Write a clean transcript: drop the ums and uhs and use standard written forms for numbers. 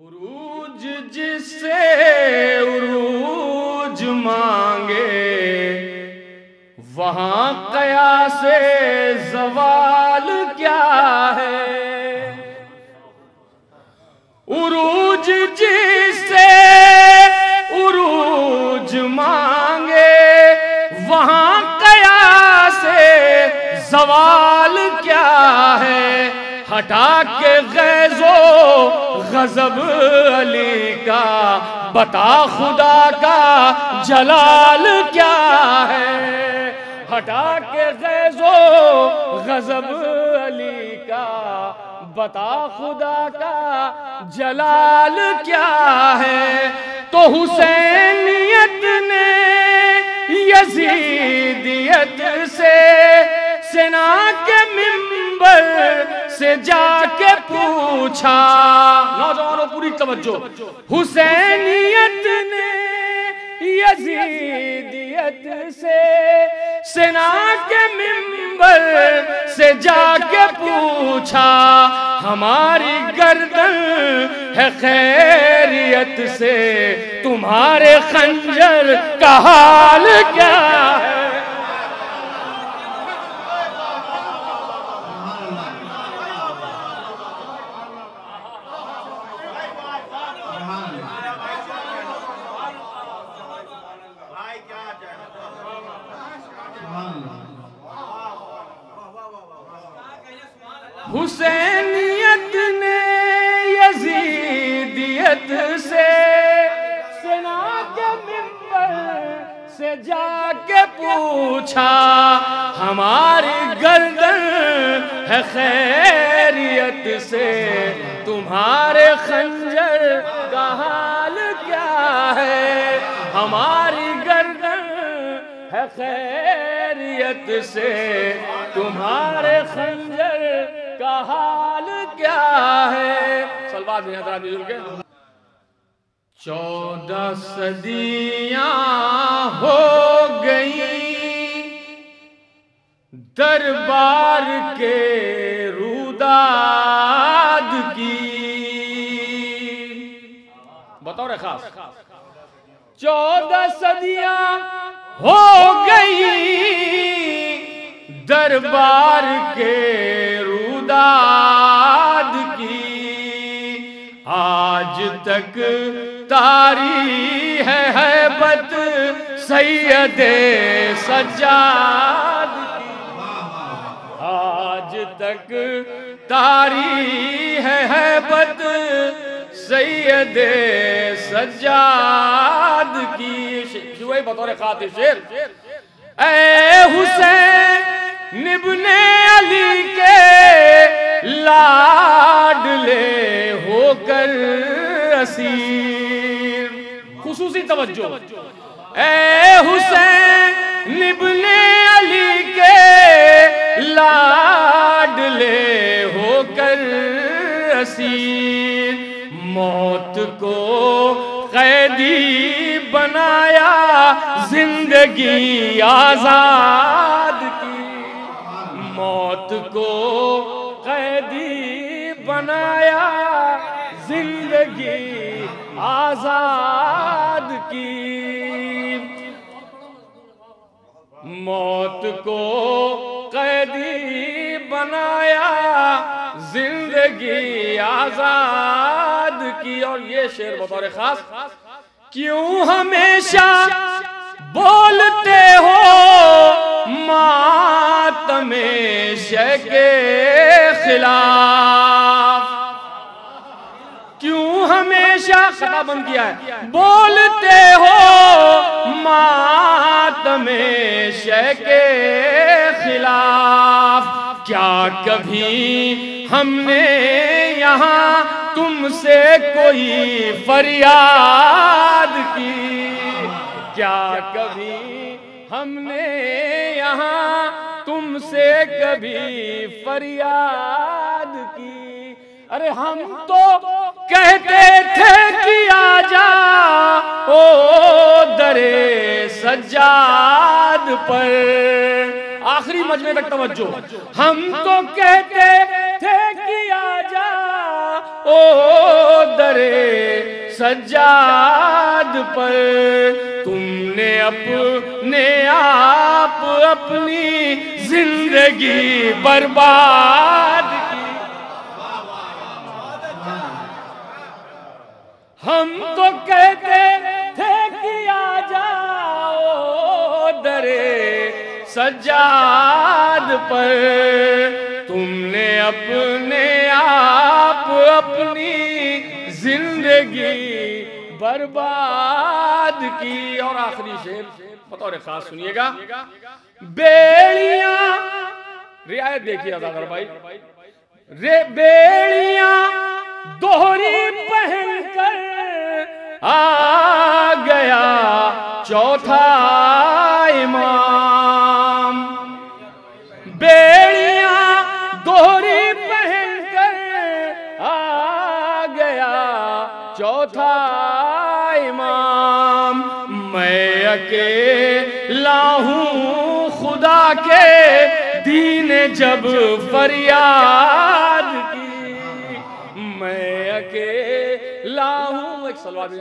उरूज जिससे उरूज मांगे वहां कयासे ज़वाल क्या है। उरूज जिससे उरूज मांगे वहां कयासे ज़वाल क्या है। हटा के गैज़ो गज़ब अली का बता खुदा का जलाल क्या है। हटा के गैज़ो गज़ब अली का बता खुदा का जलाल क्या है। तो हुसैनियत ने यजीदियत से सेना के मिंबर से जाके पूछा। नौजवानों पूरी तवज्जो। हुसैनियत ने यजीदियत से सेना के मिंबर से जाके पूछा। हमारी गर्दन है खैरियत से तुम्हारे खंजर का हाल क्या है। हुसैनियत ने यजीदियत से सेना के मिंबर से जाके पूछा। हमारी गर्दन है खैरियत से तुम्हारे खंजर का हाल क्या है। हमारी गर्दन है खैरियत से तुम्हारे खंजर का हाल क्या है। सलवात में हज़रात बुजुर्ग के 14 सदियां हो गई दरबार के रुदाद की। बतौर खास 14 सदियां हो गई दरबार के रुदाद की। आज तक तारी है हैबत सैयदे सज्जाद की। आज तक तारी है हैबत सैयदे सज्जाद की। वही बतौर खातिर शेर। ऐ हुसैन इब्ने अली के लाडले होकर असीर। खुसूसी तवज्जो। ऐ हुसैन इब्ने अली के लाडले होकर असीर। मौत को कैदी बनाया जिंदगी आजाद की। मौत को कैदी बनाया जिंदगी आजाद की। मौत को कैदी बनाया जिंदगी आजाद की। और ये शेर बतौर खास। क्यों हमेशा बोलते हो मातमे शह के खिलाफ। क्यों हमेशा खता बंद किया है। बोलते हो मातमे शह के खिलाफ। क्या कभी हमने यहाँ तुमसे कोई फरियाद की। क्या कभी हमने यहाँ तुमसे कभी फरियाद की। अरे हम तो कहते थे कि आजा ओ दरे सज्जाद पर। आखिरी मजमे तक तवज्जो। हम तो कहते थे कि आजा ओ दरे सज्जाद पर तुमने अपने आप अपनी जिंदगी बर्बाद की। हम तो कहते थे कि आ जाओ दरे सज्जाद पर तुमने अपने आप अपनी जिंदगी बर्बाद की। और आखिरी शेर बतौर खास सुनिएगा। बेड़ियां, रियायत देखिए अदागर भाई, बेड़ियां दोहरी पहनकर आ गया चौथा इमाम। बेड़ियां दोहरी पहनकर आ गया चौथा इमाम। मैं अकेला हूँ खुदा के दीन जब फरियाद की। मैं अकेला हूँ। एक सलवात